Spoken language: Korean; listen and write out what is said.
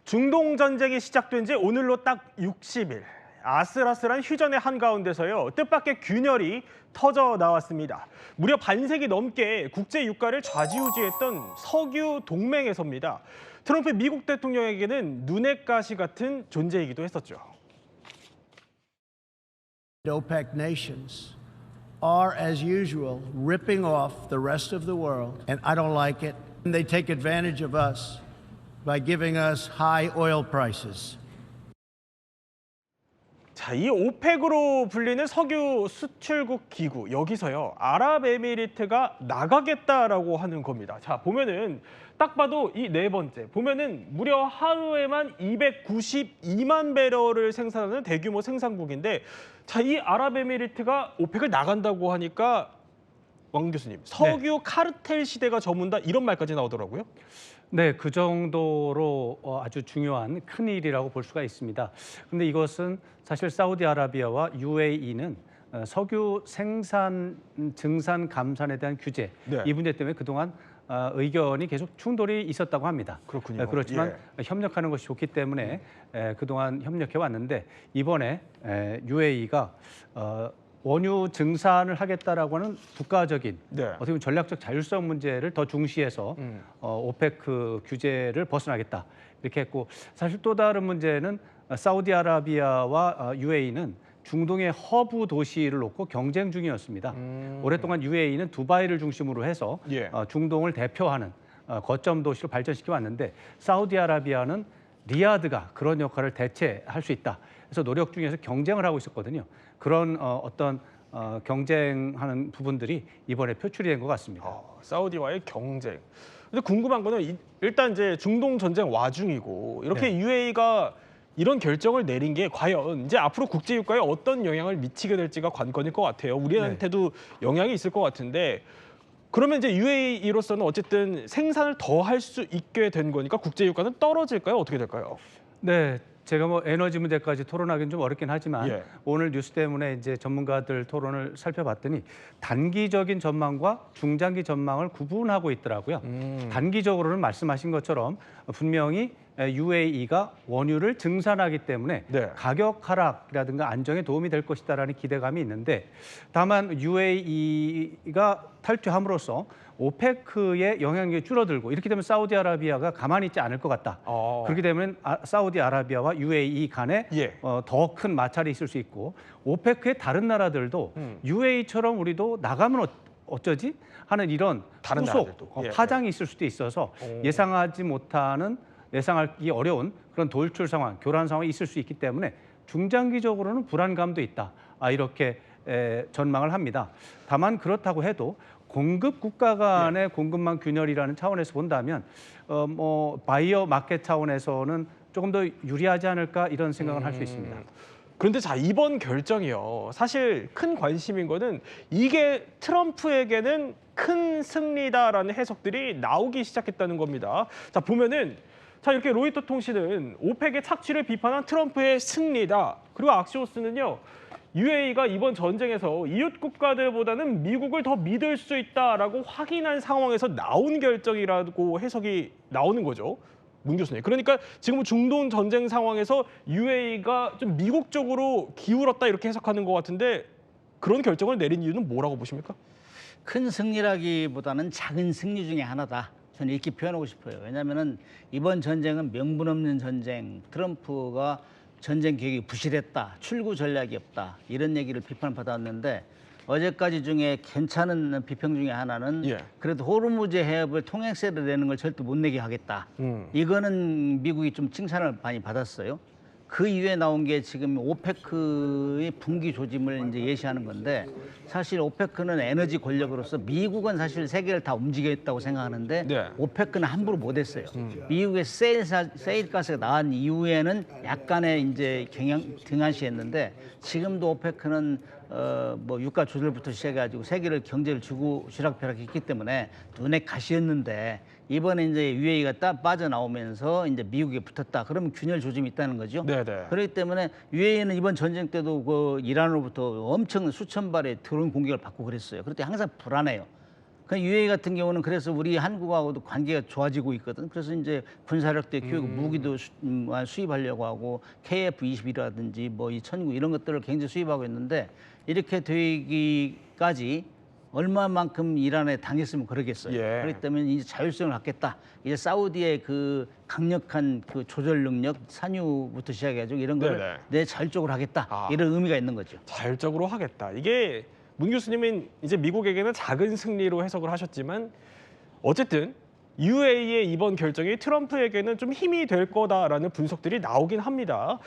중동 전쟁이 시작된 지 오늘로 딱 60일. 아슬아슬한 휴전의 한가운데서요. 뜻밖의 균열이 터져 나왔습니다. 무려 반세기 넘게 국제 유가를 좌지우지했던 석유 동맹에서입니다. 트럼프 미국 대통령에게는 눈의 가시 같은 존재이기도 했었죠. OPEC nations are, as usual, ripping off the rest of the world, and I don't like it. And they take advantage of us by giving us high oil prices. 자, 이 오펙으로 불리는 석유 수출국 기구, 여기서요, 아랍에미리트가 나가겠다라고 하는 겁니다. 자, 보면은 딱 봐도 이 네 번째, 보면은 무려 하루에만 292만 배럴을 생산하는 대규모 생산국인데, 자, 이 아랍에미리트가 오펙을 나간다고 하니까 왕 교수님, 석유 카르텔 시대가 저문다 이런 말까지 나오더라고요. 네, 그 정도로 아주 중요한 큰 일이라고 볼 수가 있습니다. 그런데 이것은 사실 사우디아라비아와 UAE는 석유 생산 증산 감산에 대한 규제, 이 문제 때문에 그동안 의견이 계속 충돌이 있었다고 합니다. 그렇군요. 그렇지만 협력하는 것이 좋기 때문에 그동안 협력해 왔는데 이번에 UAE가 원유 증산을 하겠다라고 하는 국가적인 어떻게 보면 전략적 자율성 문제를 더 중시해서 오페크 규제를 벗어나겠다 이렇게 했고, 사실 또 다른 문제는 사우디아라비아와 UAE는 중동의 허브 도시를 놓고 경쟁 중이었습니다. 오랫동안 UAE는 두바이를 중심으로 해서 중동을 대표하는 거점 도시로 발전시켜 왔는데, 사우디아라비아는 리야드가 그런 역할을 대체할 수 있다. 그래서 노력 중에서 경쟁을 하고 있었거든요. 그런 어떤 경쟁하는 부분들이 이번에 표출이 된 것 같습니다. 사우디와의 경쟁. 근데 궁금한 거는 일단 이제 중동 전쟁 와중이고 이렇게 UAE가 이런 결정을 내린 게 과연 이제 앞으로 국제 유가에 어떤 영향을 미치게 될지가 관건일 것 같아요. 우리한테도 영향이 있을 것 같은데, 그러면 이제 UAE로서는 어쨌든 생산을 더 할 수 있게 된 거니까 국제 유가는 떨어질까요? 어떻게 될까요? 네, 제가 뭐 에너지 문제까지 토론하기는 좀 어렵긴 하지만 오늘 뉴스 때문에 이제 전문가들 토론을 살펴봤더니 단기적인 전망과 중장기 전망을 구분하고 있더라고요. 단기적으로는 말씀하신 것처럼 분명히 UAE가 원유를 증산하기 때문에 가격 하락이라든가 안정에 도움이 될 것이다라는 기대감이 있는데, 다만 UAE가 탈퇴함으로써 오페크의 영향력이 줄어들고 이렇게 되면 사우디아라비아가 가만히 있지 않을 것 같다. 그렇게 되면 사우디아라비아와 UAE 간에 더 큰 마찰이 있을 수 있고, 오페크의 다른 나라들도 UAE처럼 우리도 나가면 어쩌지 하는 이런 다른 후속 파장이 있을 수도 있어서 예상하기 어려운 그런 돌출 상황, 교란 상황이 있을 수 있기 때문에 중장기적으로는 불안감도 있다. 이렇게 전망을 합니다. 다만 그렇다고 해도 공급 국가 간의 공급망 균열이라는 차원에서 본다면 뭐 바이어 마켓 차원에서는 조금 더 유리하지 않을까 이런 생각을 할 수 있습니다. 그런데 자, 이번 결정이요, 사실 큰 관심인 거는 이게 트럼프에게는 큰 승리다라는 해석들이 나오기 시작했다는 겁니다. 자, 보면은 이렇게 로이터 통신은 오펙의 착취를 비판한 트럼프의 승리다. 그리고 악시오스는요, UAE가 이번 전쟁에서 이웃 국가들보다는 미국을 더 믿을 수 있다라고 확인한 상황에서 나온 결정이라고 해석이 나오는 거죠. 문 교수님. 그러니까 지금 중동 전쟁 상황에서 UAE가 좀 미국 쪽으로 기울었다 이렇게 해석하는 것 같은데, 그런 결정을 내린 이유는 뭐라고 보십니까? 큰 승리라기보다는 작은 승리 중에 하나다. 저는 이렇게 표현하고 싶어요. 왜냐하면 이번 전쟁은 명분 없는 전쟁, 트럼프가 전쟁 계획이 부실했다, 출구 전략이 없다, 이런 얘기를 비판받았는데, 어제까지 중에 괜찮은 비평 중에 하나는 그래도 호르무즈 해협을 통행세를 내는 걸 절대 못 내게 하겠다. 이거는 미국이 좀 칭찬을 많이 받았어요. 그 이후에 나온 게 지금 오페크의 분기 조짐을 이제 예시하는 건데, 사실 오페크는 에너지 권력으로서 미국은 사실 세계를 다 움직였다고 생각하는데 오페크는 함부로 못했어요. 미국의 세일가스가 나온 이후에는 약간의 이제 등한시했는데, 지금도 오페크는 뭐 유가 조절부터 시작해가지고 세계를 경제를 쥐락펴락했기 때문에 눈에 가시였는데, 이번에 이제 UAE가 딱 빠져나오면서 이제 미국에 붙었다. 그러면 균열 조짐이 있다는 거죠. 그렇기 때문에 UAE는 이번 전쟁 때도 그 이란으로부터 엄청 수천 발의 드론 공격을 받고 그랬어요. 그럴 때 항상 불안해요. 그 UAE 같은 경우는 그래서 우리 한국하고도 관계가 좋아지고 있거든. 그래서 이제 군사력도 키우고 무기도 수입하려고 하고 KF-21이라든지 뭐 이 천구 이런 것들을 굉장히 수입하고 있는데 이렇게 되기까지 얼마만큼 이란에 당했으면 그러겠어요. 예. 그렇기 때문에 이제 자율성을 갖겠다. 이제 사우디의 그 강력한 그 조절 능력, 산유부터 시작해가지고 이런 거를 네네. 내 자율적으로 하겠다. 아. 이런 의미가 있는 거죠. 자율적으로 하겠다. 이게 문 교수님은 이제 미국에게는 작은 승리로 해석을 하셨지만 어쨌든 UAE의 이번 결정이 트럼프에게는 좀 힘이 될 거다라는 분석들이 나오긴 합니다.